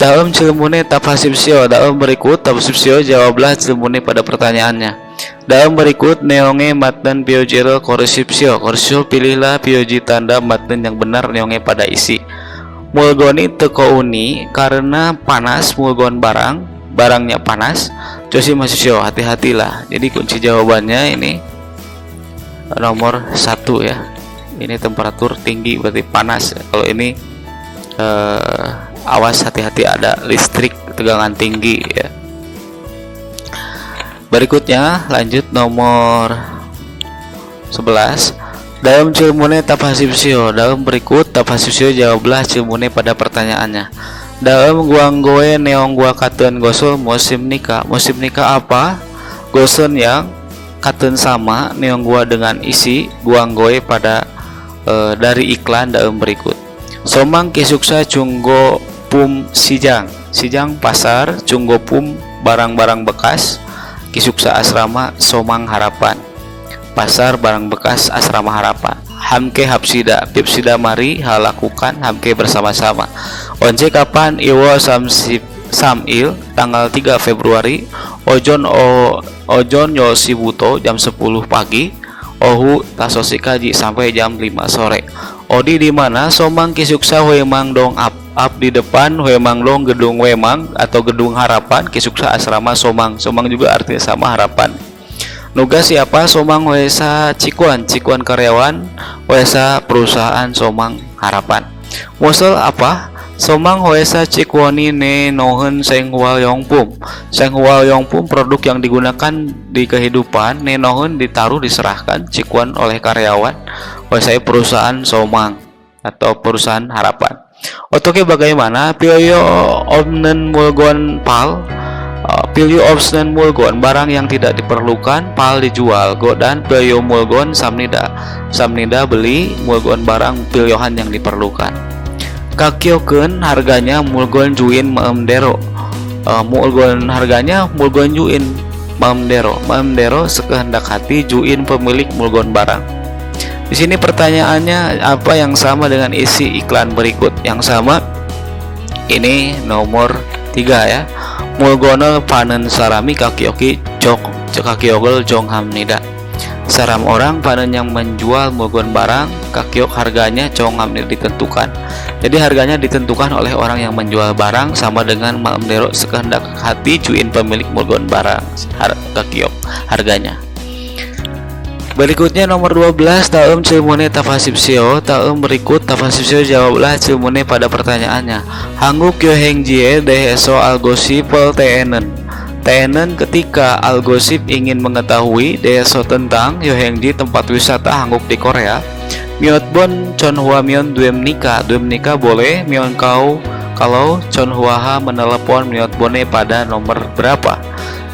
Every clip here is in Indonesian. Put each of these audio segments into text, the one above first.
Dalam cilmune tapasipsio, dalam berikut tapasipsio jawablah cilmune pada pertanyaannya. Dalam berikut neonge matnen piojero koresipsio, koresipsio pilihlah pioji tanda matnen yang benar neonge pada isi. Mulgoni teko uni karena panas mulgon barangnya panas. Josi masisio, hati-hatilah. Jadi kunci jawabannya ini nomor 1 ya. Ini temperatur tinggi berarti panas. Kalau ini awas, hati-hati ada listrik tegangan tinggi ya. Berikutnya lanjut nomor 11. Dalam cilmune tapasipsio, dalam berikut tapasipsio jawablah cilmune pada pertanyaannya. Dalam guanggoe neong gua katen gosol musim nikah apa? Goson yang katen sama neong gua dengan isi guanggoe pada dari iklan dalam berikut. Somang kisuksa cunggo pum sijang pasar, cunggo pum barang-barang bekas, kisuksa asrama somang harapan pasar barang bekas asrama harapan. Hamke hapsida mari halakukan hamke bersama-sama. Once kapan iwo samil tanggal 3 Februari ojon yosibuto jam 10 pagi, ohu tasosi kaji sampai jam 5 sore. Odi di mana somang kisuksa wemang dong up di depan wemang dong gedung wemang atau gedung harapan, kisuksa asrama somang juga artinya sama harapan. Nugas siapa? Somang wesa cikuan karyawan wesa perusahaan somang harapan. Musel apa? Somang wesa cikuani ne nohen seng hual yongpum produk yang digunakan di kehidupan, ne nohen ditaruh diserahkan cikuan oleh karyawan wesa perusahaan somang atau perusahaan harapan. Otoke bagaimana? Pilio omnen mulgon pal, pilio option mulgon barang yang tidak diperlukan, pal dijual, go dan pilio mulgon samnida beli mulgon barang piliohan yang diperlukan. Kakioken harganya mulgon juin maemdero, mulgon harganya mulgon juin maemdero sekehendak hati juin pemilik mulgon barang. Di sini pertanyaannya apa yang sama dengan isi iklan berikut? Yang sama ini nomor 3 ya. Mulgonel panen sarami kakioki kakiogel jong hamnida. Saram orang panen yang menjual mulgon barang, kakiok harganya jong hamnida ditentukan. Jadi harganya ditentukan oleh orang yang menjual barang sama dengan maemdero sekehendak hati juin pemilik mulgon barang kakiok harganya. Berikutnya nomor 12, dalam cilmune tafasipsio, dalam berikut tafasipsio jawablah cilmune pada pertanyaannya. Hangguk yo hengjie deheso algosipel tenen ketika algosip ingin mengetahui deheso tentang yo hengji tempat wisata hangguk di Korea. Miotbon chonhua mion duem nika boleh mion kau kalau chonhuaha menelepon miotbone pada nomor berapa.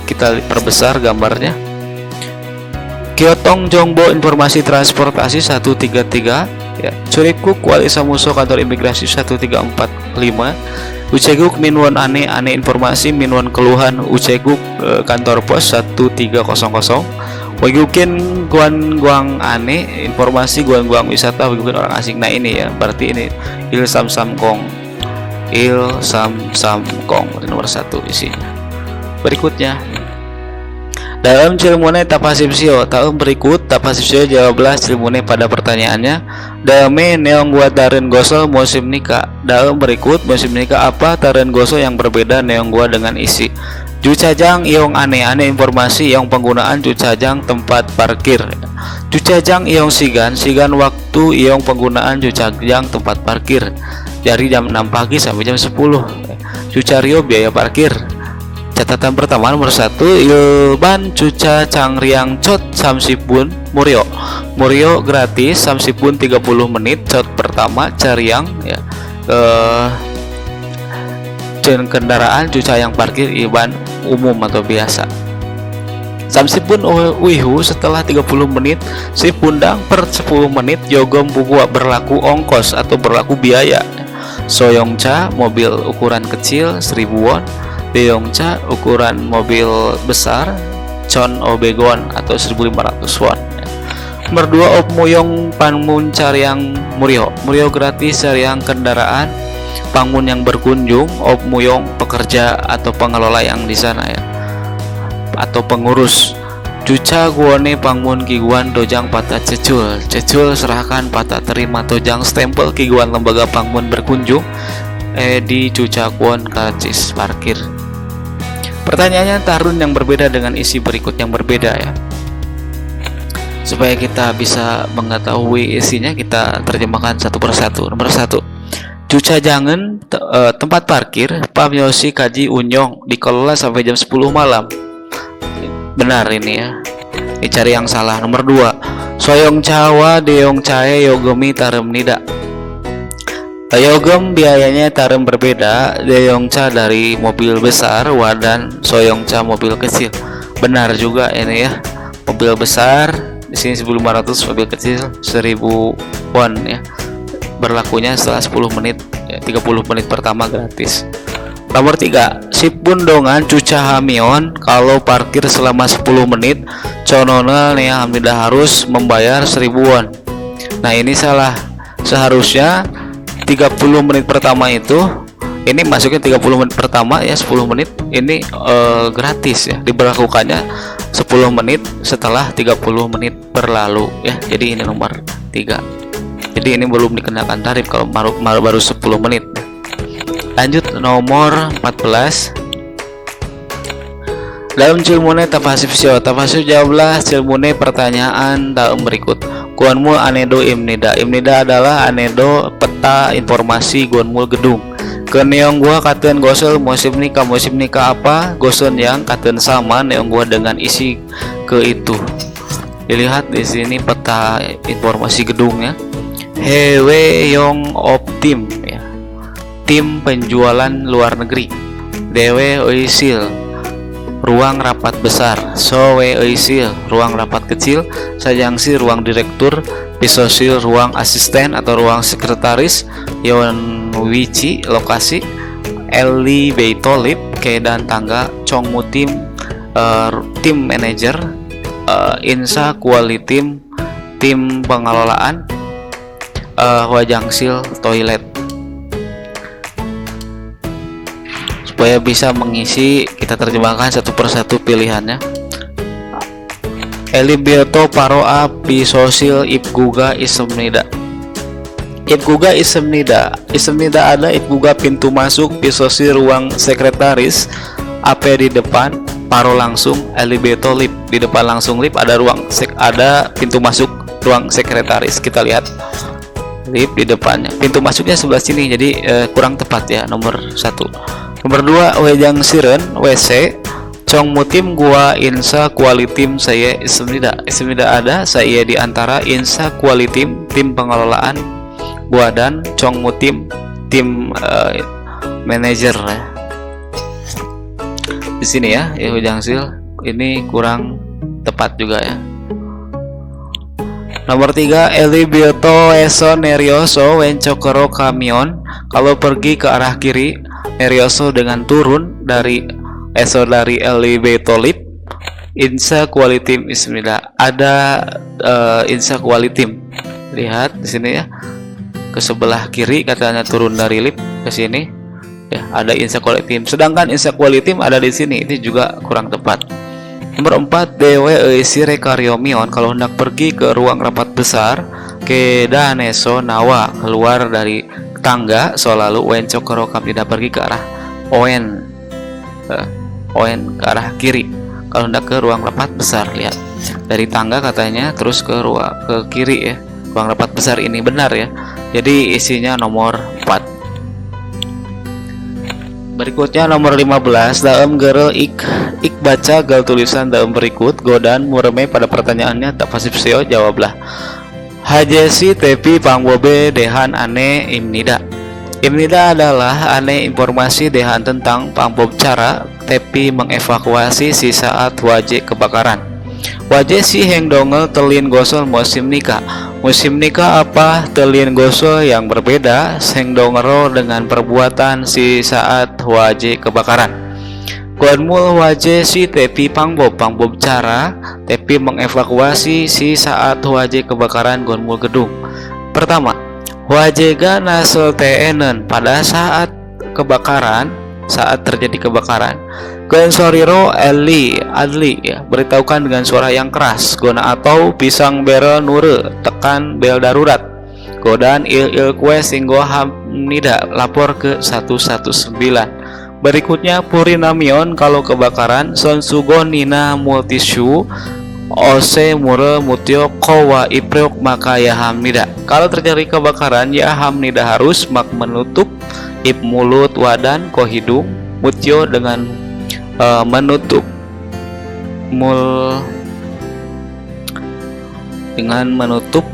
Kita perbesar gambarnya. Kiotong Jongbo informasi transportasi 133 ya. Curipkuk wali samuso kantor imigrasi 1345. Uceguk minwon ane informasi minwon keluhan Uceguk kantor pos 1300. Wigukin guang ane informasi guang wisata wigukin orang asing. Nah ini ya berarti ini il sam kong nomor 1 isinya. Berikutnya dalam cilmune tapasipsio, dalam berikut tapasipsio jawablah cilmune pada pertanyaannya. Dame neong gua taren goso musim nikah. Dalam berikut musim nikah apa taren goso yang berbeda neong gua dengan isi. Jucajang iong ane informasi yang penggunaan jucajang tempat parkir. Jucajang iong sigan waktu iong penggunaan jucajang tempat parkir dari jam 6 pagi sampai jam 10. Jucario biaya parkir. Catatan pertama nomor 1, ilban cuca cangriang cot samsipun murio gratis samsipun 30 menit cot pertama cariang ya. Kendaraan cuca yang parkir iban umum atau biasa. Samsipun wihu setelah 30 menit si pundang per 10 menit yogom buku berlaku ongkos atau berlaku biaya. Soyongcha mobil ukuran kecil 1000 won. Beongcha ukuran mobil besar Chon Obegon atau 1500 won. Nomor 2 Opmuyong Panmun Cariang Murio gratis cariang kendaraan Pangmun yang berkunjung, Ob Muyong pekerja atau pengelola yang di sana ya, atau pengurus. Cuca guone pangmun kiguan dojang pata cecul. Cecul serahkan pata terima tojang stempel kiguan lembaga pangmun berkunjung di cuca guon kacis parkir. Pertanyaannya tarun yang berbeda dengan isi berikut yang berbeda ya. Supaya kita bisa mengetahui isinya, kita terjemahkan satu persatu. Nomor 1. Cuca jangan tempat parkir Pam Yosi Kaji Unyong dikelola sampai jam 10 malam. Benar ini ya. Dicari yang salah. Nomor 2. Soyong cawa deong cae yogemi tarem nida. Yogem biayanya tarem berbeda. Deong ca dari mobil besar, wadan soyong ca mobil kecil. Benar juga ini ya. Mobil besar di sini 1.500, mobil kecil 1.000 won ya. Berlakunya setelah 10 menit ya, 30 menit pertama gratis. Nomor 3. Sipun dongan cuca hamion kalau parkir selama 10 menit cononel nih hamida harus membayar 1.000 won. Nah ini salah. Seharusnya 30 menit pertama itu ini masuknya 30 menit pertama ya, 10 menit ini gratis ya, diberlakukannya 10 menit setelah 30 menit berlalu ya. Jadi ini nomor 3. Jadi ini belum dikenakan tarif kalau baru 10 menit. Lanjut nomor 14. Dalam cilmune tafasif sio. Tafasif jawablah cilmune pertanyaan dalam berikut. Guanmul anedo imnida. Imnida adalah anedo peta informasi guanmul gedung. Keneong gua katen gosel musim nikah apa? Gosen yang katen sama neong gua dengan isi ke itu. Dilihat di sini peta informasi gedungnya. Hewe Yong Optim ya. Tim penjualan luar negeri. Dewe Oisil ruang rapat besar. Sowe Oisil ruang rapat kecil. Sajangsi ruang direktur. Pisosil ruang asisten atau ruang sekretaris. Yonwichi lokasi. Eli Beitolip keadaan tangga. Chongmu tim manager. Insa quality tim pengelolaan. Wajangsil toilet. Supaya bisa mengisi, kita terjemahkan satu persatu pilihannya. Elibioto paroa pisosil ibguga isemnida. Ibguga isemnida. Isemnida ada ibguga pintu masuk, pisosil ruang sekretaris, AP di depan, paro langsung, elibioto lip di depan langsung lip ada ada pintu masuk ruang sekretaris. Kita lihat lip di depannya. Pintu masuknya sebelah sini, jadi kurang tepat ya nomor 1. Nomor 2, wejang siren WC Cong mutim gua insa kualitim saya ismida. Ismida ada saya di antara insa kualitim tim pengelolaan gua dan Cong mutim tim manajer ya. Di sini ya, wejang sil ini kurang tepat juga ya. Nomor 3, Elibioto eso nerioso wencokero kamion. Kalau pergi ke arah kiri, nerioso dengan turun dari eso dari Elibioto lip. Insa qualitim ismida. Ada insa qualitim. Lihat di sini ya. Ke sebelah kiri katanya turun dari lip ke sini. Ya, ada insa qualitim. Sedangkan insa qualitim ada di sini. Ini juga kurang tepat. Nomor 4, dewe sire karyomion. Kalau hendak pergi ke ruang rapat besar, ke daneso nawa keluar dari tangga, selalu wencokero kam tidak pergi ke arah oen ke arah kiri. Kalau hendak ke ruang rapat besar, lihat dari tangga katanya terus ke kiri ya. Ruang rapat besar ini benar ya. Jadi isinya nomor 4. Berikutnya nomor 15, dalam gerel ik baca gal tulisan dalam berikut godan mureme pada pertanyaannya tak pasif seo jawablah. Hajesi tepi pangbobe dehan ane imnida. Imnida adalah ane informasi dehan tentang pangbob cara tepi mengevakuasi si saat wajib kebakaran. Wajib si heng dongel telin gosol musim nikah. Musim nikah apa telin gosol yang berbeda heng dongero dengan perbuatan si saat wajib kebakaran. Guanmul wajib si tepi pangbob cara tepi mengevakuasi si saat wajib kebakaran guanmul gedung. Pertama, Wajega nasel teenen pada saat kebakaran, saat terjadi kebakaran. Gensoriro adli ya, beritahukan dengan suara yang keras. Gona atau pisang bel nure tekan bel darurat. Godan il kue singgo hamnida lapor ke 119. Berikutnya purinamion kalau kebakaran sonsugo nina multishu ose mure mutio kowa ipreok maka ya hamnida. Kalau terjadi kebakaran ya hamnida harus menutup ip mulut wadan ko hidung mutio dengan menutup dengan menutup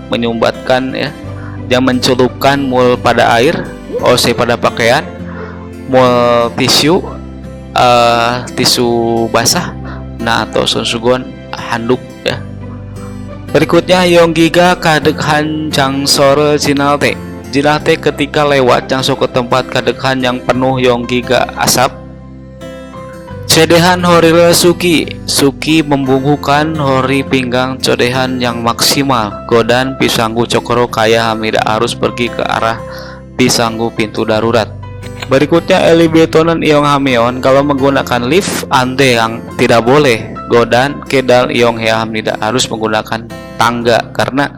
menyumbatkan ya, jangan mencelupkan mul pada air, ose pada pakaian, mul tisu basah, nah atau sonsugon handuk ya. Berikutnya yonggiga kadekhan cang sore jinalte. Jinalte ketika lewat cangso ke tempat kadekhan yang penuh yonggiga asap. Cedehan horire suki membungkukan hori pinggang codehan yang maksimal. Godan pisanggu cokoro kaya hamida harus pergi ke arah pisanggu pintu darurat. Berikutnya elibetonen iong hamion kalau menggunakan lift ande yang tidak boleh. Godan kedal iong hea hamida harus menggunakan tangga karena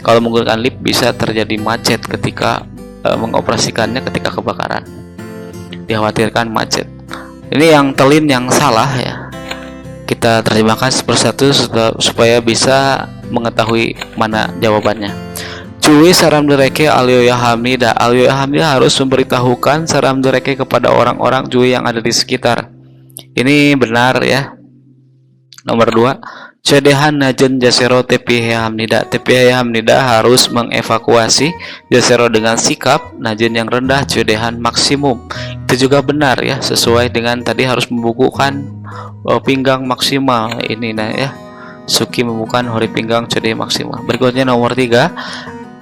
kalau menggunakan lift bisa terjadi macet ketika mengoperasikannya ketika kebakaran. Dikhawatirkan macet. Ini yang telin yang salah ya. Kita terjemahkan persatu supaya bisa mengetahui mana jawabannya. Cuy saram dereke alioya hamida. Alioya hamida harus memberitahukan saram dereke kepada orang-orang cuy yang ada di sekitar. Ini benar ya. Nomor 2. Cedehan najen jasero tepi hamnida. Tepi hamnida harus mengevakuasi jasero dengan sikap najen yang rendah cedehan maksimum. Itu juga benar ya, sesuai dengan tadi harus membukukan pinggang maksimal ini nah ya. Suki membukukan hori pinggang cedehan maksimal. Berikutnya nomor 3.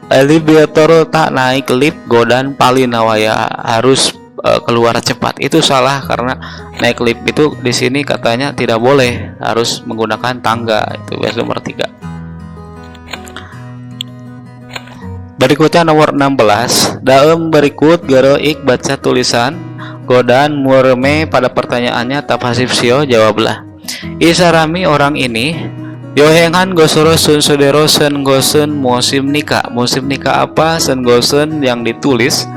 Elevator tak naik lift godan palinawaya harus keluar cepat. Itu salah karena naik lift itu di sini katanya tidak boleh, harus menggunakan tangga. Itu nomor 3. Berikutnya nomor 16. Dalam berikut geroik baca tulisan godan murme pada pertanyaannya tapasif sio jawablah. Isarami orang ini yohengan gosoro sun sodero sen gosen musim nikah. Musim nikah apa? Sen gosen yang ditulis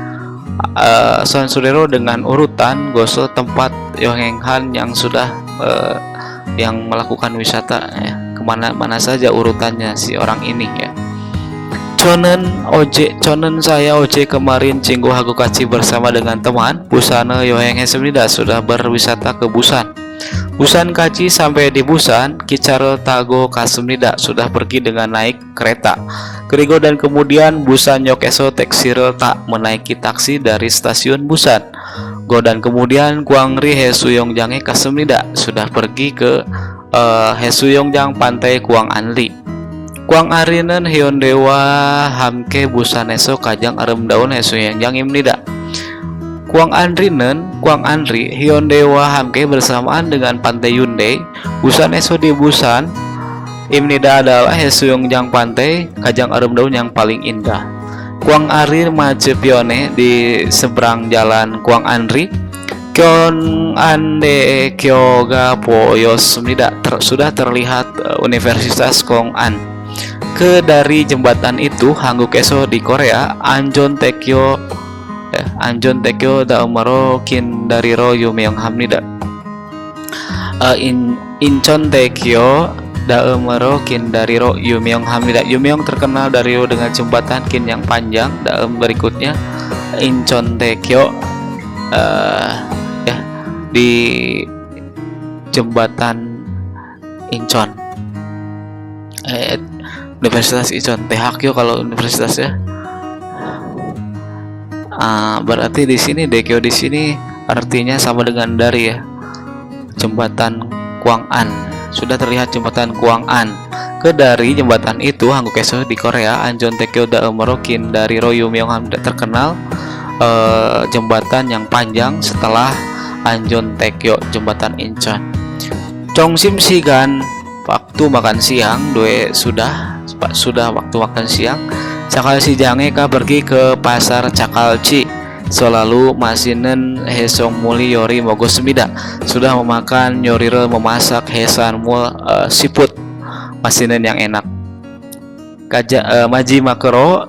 Son Sudero dengan urutan goso tempat yohenghan yang sudah yang melakukan wisata ya, kemana-mana saja urutannya si orang ini ya. Conen saya oje kemarin cinggu hagu kaci bersama dengan teman Busana yohenghe semida sudah berwisata ke Busan. Busan kaci sampai di Busan, Kicaro Tago Kasumnida sudah pergi dengan naik kereta. Kerigo dan kemudian Busan Yokeso Teksirel tak menaiki taksi dari stasiun Busan. Go dan kemudian Kuangri Hesuyongjange Kasumnida sudah pergi ke Hesuyongjang Pantai Kuang Anli. Kuang Arinen Hyondewa Hamke Busaneso Kajang Arem Daun Hesuyongjang Imnida. Kuang Andri Hyondewa Hamke bersamaan dengan Pantai Yunde. Busan Eso di Busan Imnida adalah Hesuyongjang Pantai Kajang Arem Daun yang paling indah. Kuang Ari Majepione di seberang jalan Kuang Andri. Kyon Ande Kyoga Poyos sudah terlihat Universitas Kong An. Dari jembatan itu Hangguk Eso di Korea Anjon Tekyo Daumaro Kindariro Yumyong Hamnida. Incheon Tekyo Daumaro Kindariro Yumyong Hamnida. Yumyong terkenal dari dengan jembatan kin yang panjang. Daum berikutnya Incheon Tekyo ya di jembatan Incheon. Universitas Incheon Tehakyo kalau universitas ya. Berarti di sini Dekyo di sini artinya sama dengan dari ya. Jembatan Kuang An. Sudah terlihat jembatan Kuang An. Dari jembatan itu Hangguk Eso di Korea Anjon Tekyo Daumaro Kindariro Yumyong Hamnida terkenal jembatan yang panjang setelah Anjon Tekyo jembatan Incheon. Chongsim Sigan waktu makan siang sudah waktu makan siang. Cakal si jange ka pergi ke pasar Cakalci. Selalu masinen hesong muli yori mogo semida. Sudah memakan yoriro memasak hesan mul siput masinen yang enak. Maji makero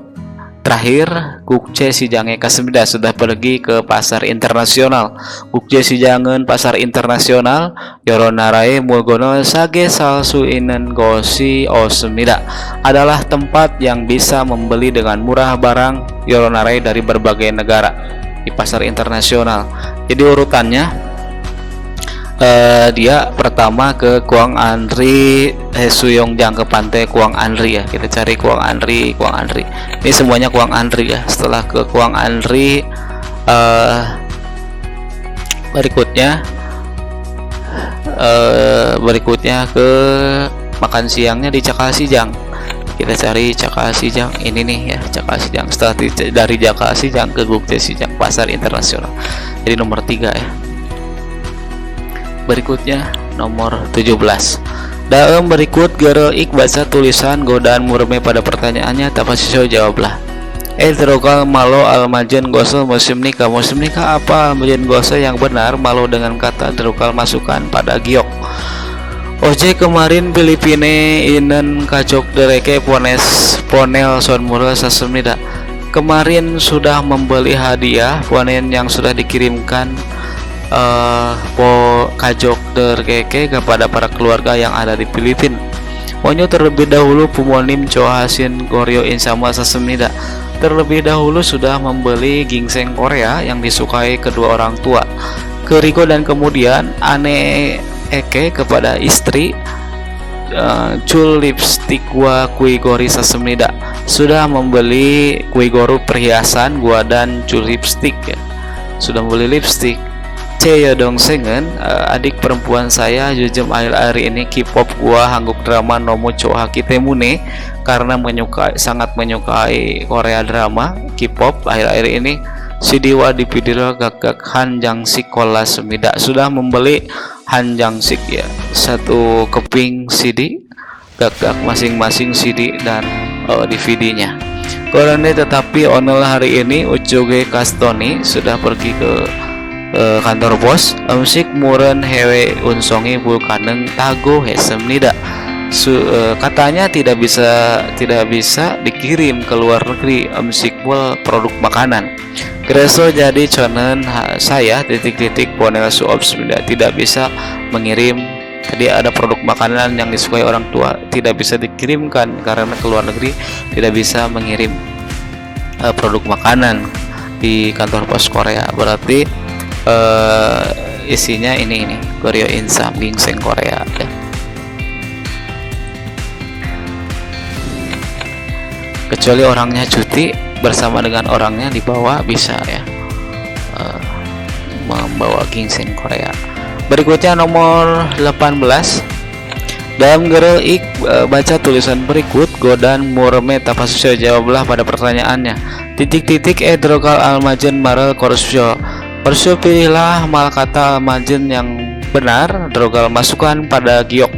terakhir Gukce si jange ka semida sudah pergi ke pasar internasional. Gukce si jangen pasar internasional yoronarae mulgono sage salsu inen gosi o semida adalah tempat yang bisa membeli dengan murah barang yoronarae dari berbagai negara di pasar internasional. Jadi urutannya dia pertama ke Kuang Anri, Suyong Jang ke pantai Kuang Anri ya. Kita cari Kuang Anri. Ini semuanya Kuang Anri ya. Setelah ke Kuang Anri, berikutnya ke makan siangnya di Cakal Sijang. Kita cari Cakal Sijang ini nih ya, Cakal Sijang. Setelah dari Cakal Sijang ke Gukce Sijang pasar internasional. Jadi nomor 3 ya. Berikutnya nomor 17. Dalam berikut gereik baca tulisan godaan murme pada pertanyaannya tapasisyo jawablah. Terokal malo almajen gosel musim nikah apa almajen gosel yang benar malo dengan kata terokal masukan pada giok. Oje kemarin Filipine inen kacok dereke ponel son murel sasemnida. Kemarin sudah membeli hadiah ponen yang sudah dikirimkan kajok dereke kepada para keluarga yang ada di Filipina. Monyo terlebih dahulu pumonim cohasin Koryo insama sasemnida. Terlebih dahulu sudah membeli gingseng Korea yang disukai kedua orang tua. Keriko dan kemudian ane Eke kepada istri cul lipstick gua kui gori sasemnida. Sudah membeli kui goru perhiasan gua dan cul lipstick ya. Sudah membeli lipstick. C ya dong sengen adik perempuan saya jujem akhir-akhir ini K-pop gua hangguk drama nomo choha kitemune karena sangat menyukai Korea drama K-pop akhir-akhir ini. Sidiwa dipidil gagak hanjang sikola semida. Sudah membeli hanjang sik ya, satu keping CD gagak masing-masing CD dan DVD-nya. Korane tetapi onel hari ini Ucuge Kastoni sudah pergi ke kantor pos. Musik muren hewe unsongi vulkaneng tago hesemnida. Katanya tidak bisa dikirim ke luar negeri musik produk makanan. Kreso jadi conen saya titik-titik ponel suop tidak bisa mengirim. Tadi ada produk makanan yang disukai orang tua tidak bisa dikirimkan karena ke luar negeri tidak bisa mengirim produk makanan di kantor pos Korea. Berarti isinya ini Koryo Insam gingseng Korea ya. Kecuali orangnya cuti bersama dengan orangnya dibawa bisa ya membawa gingseng Korea. Berikutnya nomor 18. Dalam gereik baca tulisan berikut godan murme tapasusyo jawablah pada pertanyaannya. Titik-titik drokal almajen marel korusyo. Korusyo pilihlah mal kata almajen yang benar drokal masukan pada giok.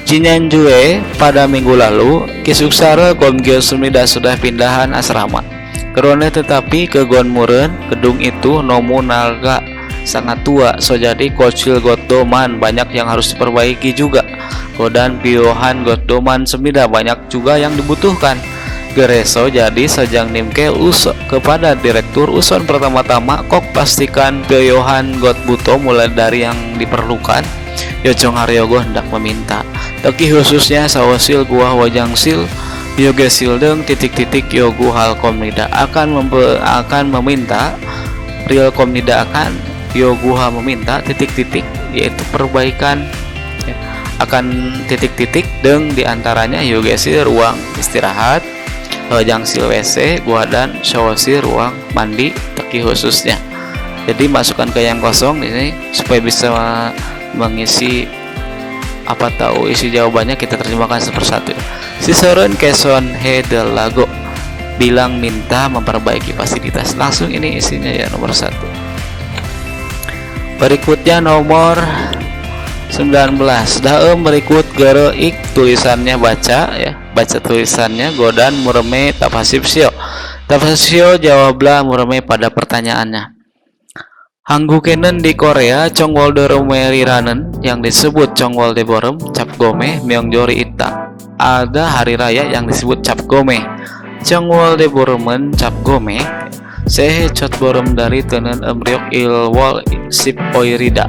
Jinyanjue pada minggu lalu Kisuksara Gomgyo Sumida sudah pindahan asrama. Kerone tetapi ke Gonmuren gedung itu nominalga sangat tua, so jadi kocil Gotoman banyak yang harus diperbaiki juga. Godan piohan Gotoman Semida banyak juga yang dibutuhkan. Gereso jadi sajang nimke kepada direktur uson pertama-tama kok pastikan piohan Got buto mulai dari yang diperlukan. Yocong Haryogo hendak meminta Toki khususnya sawasil gua wajang sil yoge sildeng titik-titik yogu hal komnida akan meminta real komnida akan yoguha meminta titik-titik yaitu perbaikan ya, akan titik-titik deng diantaranya yoge sil ruang istirahat wajang sil WC gua dan sawasil ruang mandi toki khususnya. Jadi masukkan ke yang kosong ini supaya bisa mengisi apa tahu isi jawabannya kita terjemahkan sepersatu. Sisoron keson hedel lago bilang minta memperbaiki fasilitas. Langsung ini isinya ya nomor 1. Berikutnya nomor 19. 19. Daem berikut gereik tulisannya baca ya, baca tulisannya godan mureme tapasip sio. Tapasip jawablah mureme pada pertanyaannya. Hanggukenen di Korea Chongwolderomeri-ranen yang disebut Chongwoldeborem Capgome Myeongjori Ita. Ada hari raya yang disebut Capgome. Chongwoldeborem Capgome Sehe Chotborem dari Tenen Emriok Ilwol Sip Oirida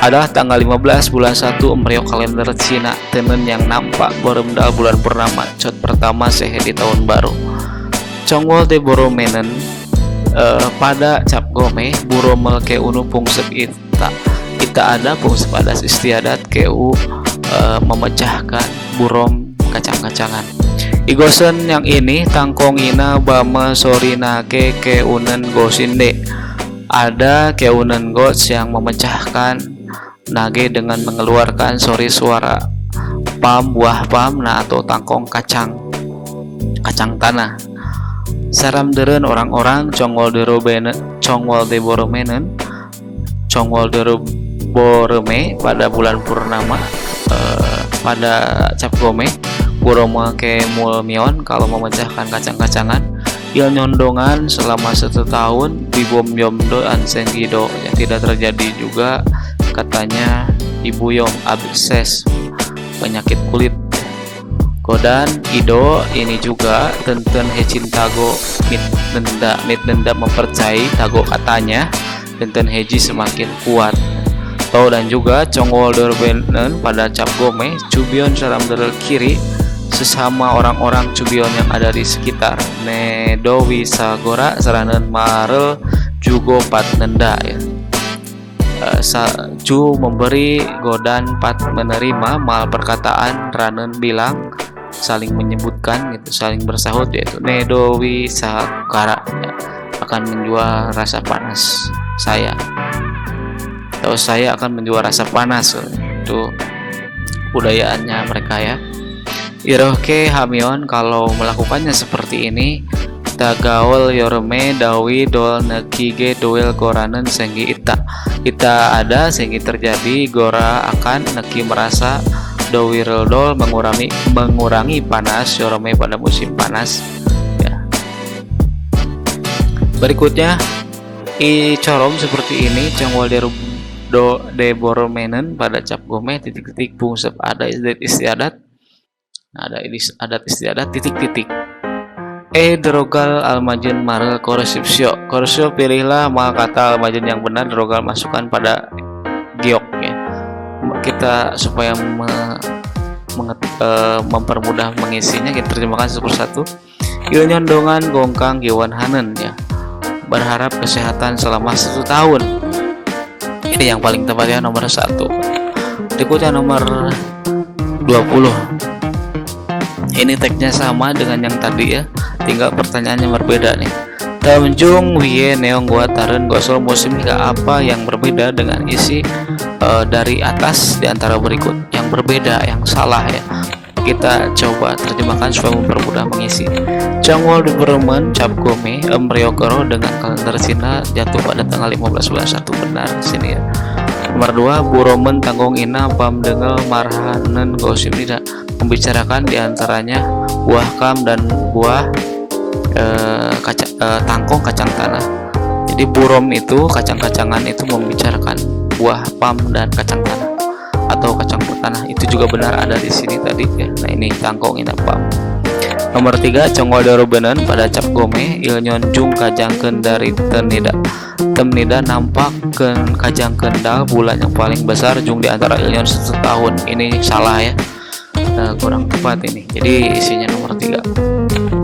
adalah tanggal 15 bulan 1 Emriok kalender Cina Tenen yang nampak Boremda bulan purnama Chot pertama Sehe di tahun baru. Chongwoldeboromenen pada Capgome buromel keu nu pungsep ita ada pungsep adas istiadat keu memecahkan burom kacang-kacangan. Igosen yang ini tangkongina bama sorinake keunen gosinde. Ada keunen gos yang memecahkan nage dengan mengeluarkan sori suara pam buah pam nah atau tangkong kacang tanah. Saram deren orang-orang Chongwoldeborome pada bulan purnama pada Capgome buroma ke mulmion kalau memecahkan kacang-kacangan il nyondongan selama 1 tahun bibom yomdo ansenggido yang tidak terjadi juga katanya ibu yom abses penyakit kulit. Godan ido ini juga tenten hecin tago mit nenda mempercayai tago katanya tenten heji semakin kuat. Tau dan juga Chongwolderbenen pada Capgome Cubion salam derel kiri sesama orang-orang Cubion yang ada di sekitar Nedo Wisagora saranen Marel Jugo Pat Nenda ya. Ju memberi Godan Pat menerima mal perkataan Ranen bilang saling menyebutkan gitu, saling bersahut yaitu Nedo Wisagara ya, akan menjual rasa panas saya atau saya akan menjual rasa panas itu budayaannya mereka ya. Irohke Hamion kalau melakukannya seperti ini tagaol yorme dawi dol nekige doel goranen senggi ita ada sehingga terjadi gora akan neki merasa dowirel dol mengurangi panas yorme pada musim panas ya. Berikutnya icorom seperti ini Chongwoldeboromenen pada Capgome titik-titik pungsep ada istiadat adat istiadat titik-titik drogal almajun marel korsipsio pilihlah mal kata almajun yang benar drogal masukkan pada giok ya. Kita supaya mempermudah mengisinya kita terjemahkan satu persatu. Nyondongan gongkang giwan hanen ya, berharap kesehatan selama 1 tahun. Ini yang paling tepat ya, nomor 1. Berikutnya nomor 20. Ini teksnya sama dengan yang tadi ya, tinggal pertanyaannya berbeda nih. Tamjung wiye neong gua taren gosol musim hingga apa yang berbeda dengan isi dari atas di antara berikut yang berbeda, yang salah ya. Kita coba terjemahkan supaya mempermudah mengisi. Chongwoldeborem Capgome Emryokoro dengan kalender Cina jatuh pada tanggal 15 bulan 1 benar sini ya. Nomor 2 Buromen tanggung ina pam dengel marhanen gosip tidak membicarakan diantaranya buah kam dan buah tangkong kacang tanah. Jadi burom itu kacang-kacangan itu membicarakan buah pam dan kacang tanah atau kacang tanah itu juga benar ada di sini tadi ya. Nah ini tangkong ina pam. Nomor 3 Chongwoldeboromenen pada Capgome ilnyonjung kajangkeun dari temnida nampak kajang kendal bulan yang paling besar jung di antara ilnyon 1 tahun. Ini salah ya, kurang tepat ini. Jadi isinya nomor 3.